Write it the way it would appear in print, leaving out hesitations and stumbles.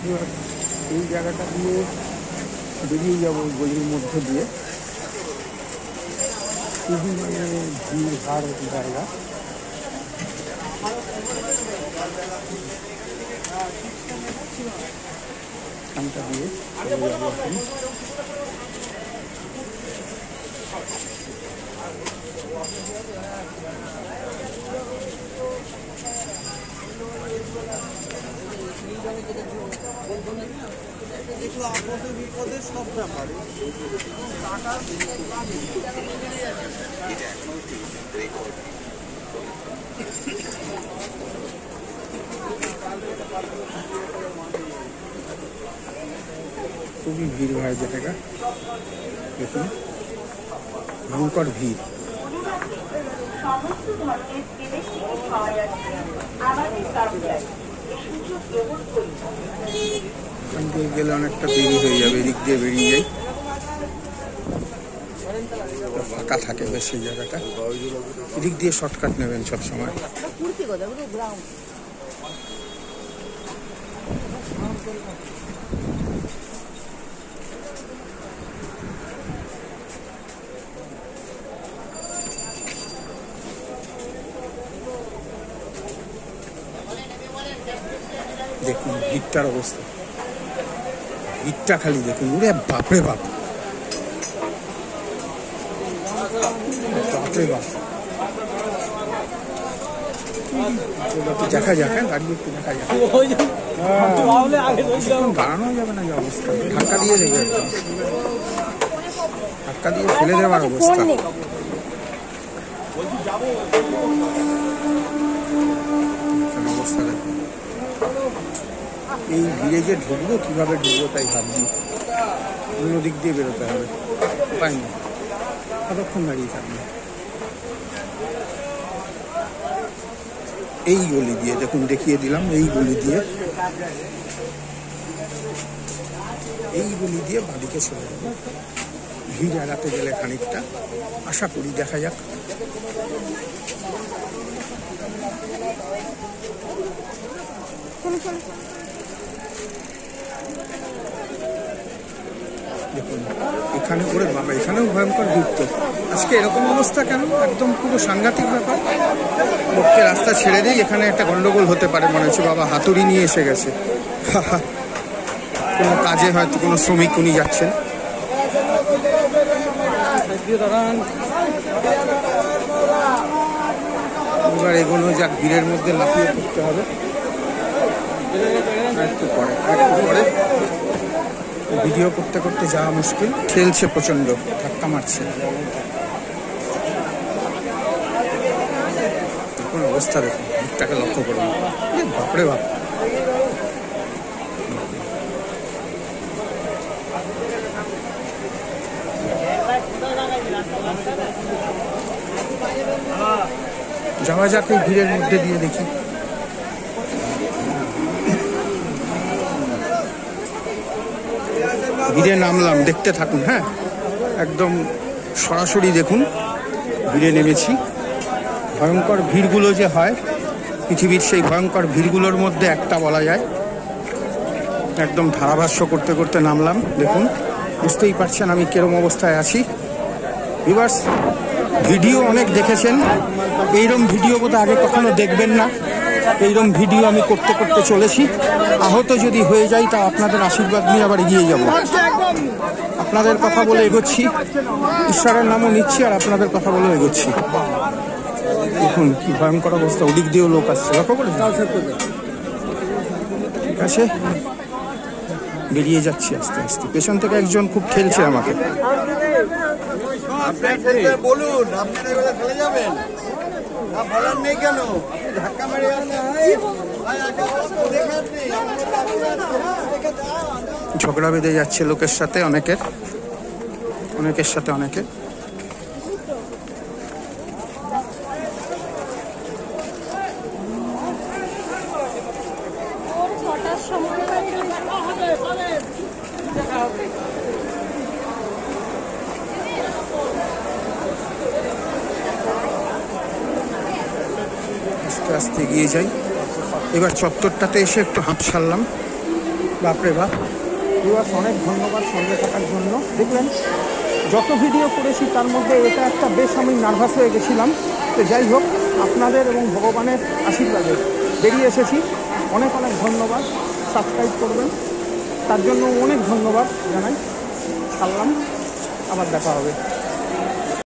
এবার এই জায়গাটা দিয়ে বেরিয়ে যাবো গলির মধ্য দিয়ে। খুবই মানে ভিড় ভাড় জায়গা। এখানটা দিয়ে চলে যাবো এখন। খুবই ভিড় ভাড় জায়গা, দেখুন ভয়ঙ্কর ভিড়। এখান দিয়ে গেলে অনেকটা দেরি হয়ে যাবে, এদিক দিয়ে বেরিয়ে যাই, ফাঁকা থাকে বেশ সেই জায়গাটা। এদিক দিয়ে শর্টকাট নেবেন সবসময়। দেখুন ভিড়টার অবস্থা, ভিড়টা খালি দেখুন, ওরে বাপরে বাপ, বাপরে বাপ। দেখা যাক, গাড়ি একটু দেখা যাক, দাঁড়ানো যাবে না যে অবস্থা, ধাক্কা দিয়ে দেবে একদম, ধাক্কা দিয়ে ফেলে দেওয়ার অবস্থা। অবস্থা দেখুন, এই ভিড়ে যে ঢুকবো, কিভাবে ঢুকবো তাই ভাবছি, অন্য দিক দিয়ে বেরোতে হবে, উপায় নেই, কতক্ষণ দাঁড়িয়ে থাকবে। এই গলি দিয়ে দেখুন, দেখিয়ে দিলাম, এই গলি দিয়ে, এই গলি দিয়ে বাঁদিকে চলে যাবো। ভিড় এড়াতে গেলে খানিকটা, আশা করি দেখা যাক। দেখুন এখানে করে বাবা, এখানেও ভয়ঙ্কর ভিড়। তো আজকে এরকম অবস্থা কেন? একদম পুরো সাংঘাতিক ব্যাপার। লোককে রাস্তা ছেড়ে দিই, এখানে একটা গন্ডগোল হতে পারে মনে হচ্ছে। বাবা হাতুড়ি নিয়ে এসে গেছে, কোনো কাজে হয়তো কোনো শ্রমিক উনি যাচ্ছেন। এবার এগোনো যাক, ভিড়ের মধ্যে লাফিয়ে পড়তে হবে। একটু পরে ভিডিও করতে করতে যাওয়া মুশকিল, ঠেলছে প্রচন্ড, ধাক্কা মারছে। কোন অবস্থা দেখুন, ভিড়টাকে লক্ষ্য করুন, বাপরে বাপ। যাওয়া যাক এই ভিড়ের মধ্যে দিয়ে, দেখি। ভিড়ে নামলাম, দেখতে থাকুন। হ্যাঁ, একদম সরাসরি দেখুন, ভিড়ে নেমেছি। ভয়ঙ্কর ভিড়গুলো যে হয় পৃথিবীর, সেই ভয়ঙ্কর ভিড়গুলোর মধ্যে একটা বলা যায়। একদম ধারাভাষ্য করতে করতে নামলাম, দেখুন, বুঝতেই পারছেন আমি কিরম অবস্থায় আছি। ভিউয়ার্স, ভিডিও অনেক দেখেছেন, এইরকম ভিডিও বোধহয় আগে কখনো দেখবেন না। এইরকম ভিডিও আমি করতে করতে চলেছি। আহত যদি হয়ে যাই, তা আপনাদের আশীর্বাদ নিয়ে আবার এগিয়ে যাব। আপনাদের কথা বলে এগোচ্ছি, ঈশ্বরের নামও নিচ্ছি, আর আপনাদের কথা বলে এগোচ্ছি। দেখুন কি ভয়ঙ্কর অবস্থা, ওদিক দিয়েও লোক আসছে, লক্ষ্য করে। ঠিক আছে, বেরিয়ে যাচ্ছি আস্তে আস্তে। পেছন থেকে একজন খুব ঠেলছে আমাকে। বলুন, আপনারা চলে যাবেন, বলার নেই কেন? ধাক্কা মেরে ঝগড়া বেঁধে যাচ্ছে লোকের সাথে, অনেকের সাথে অনেকের। আস্তে আস্তে এগিয়ে যাই। এবার চত্বরটাতে এসে একটু হাঁপ ছাড়লাম, বাপরে বাপ। ভিউয়ার্স অনেক ধন্যবাদ সঙ্গে থাকার জন্য। দেখলেন যত ভিডিও করেছি তার মধ্যে এটা একটা বেশ আমি নার্ভাস হয়ে গেছিলাম। তো যাই হোক, আপনাদের এবং ভগবানের আশীর্বাদে বেরিয়ে এসেছি। অনেক অনেক ধন্যবাদ। সাবস্ক্রাইব করবেন, তার জন্য অনেক ধন্যবাদ জানাই। ছাড়লাম, আবার দেখা হবে।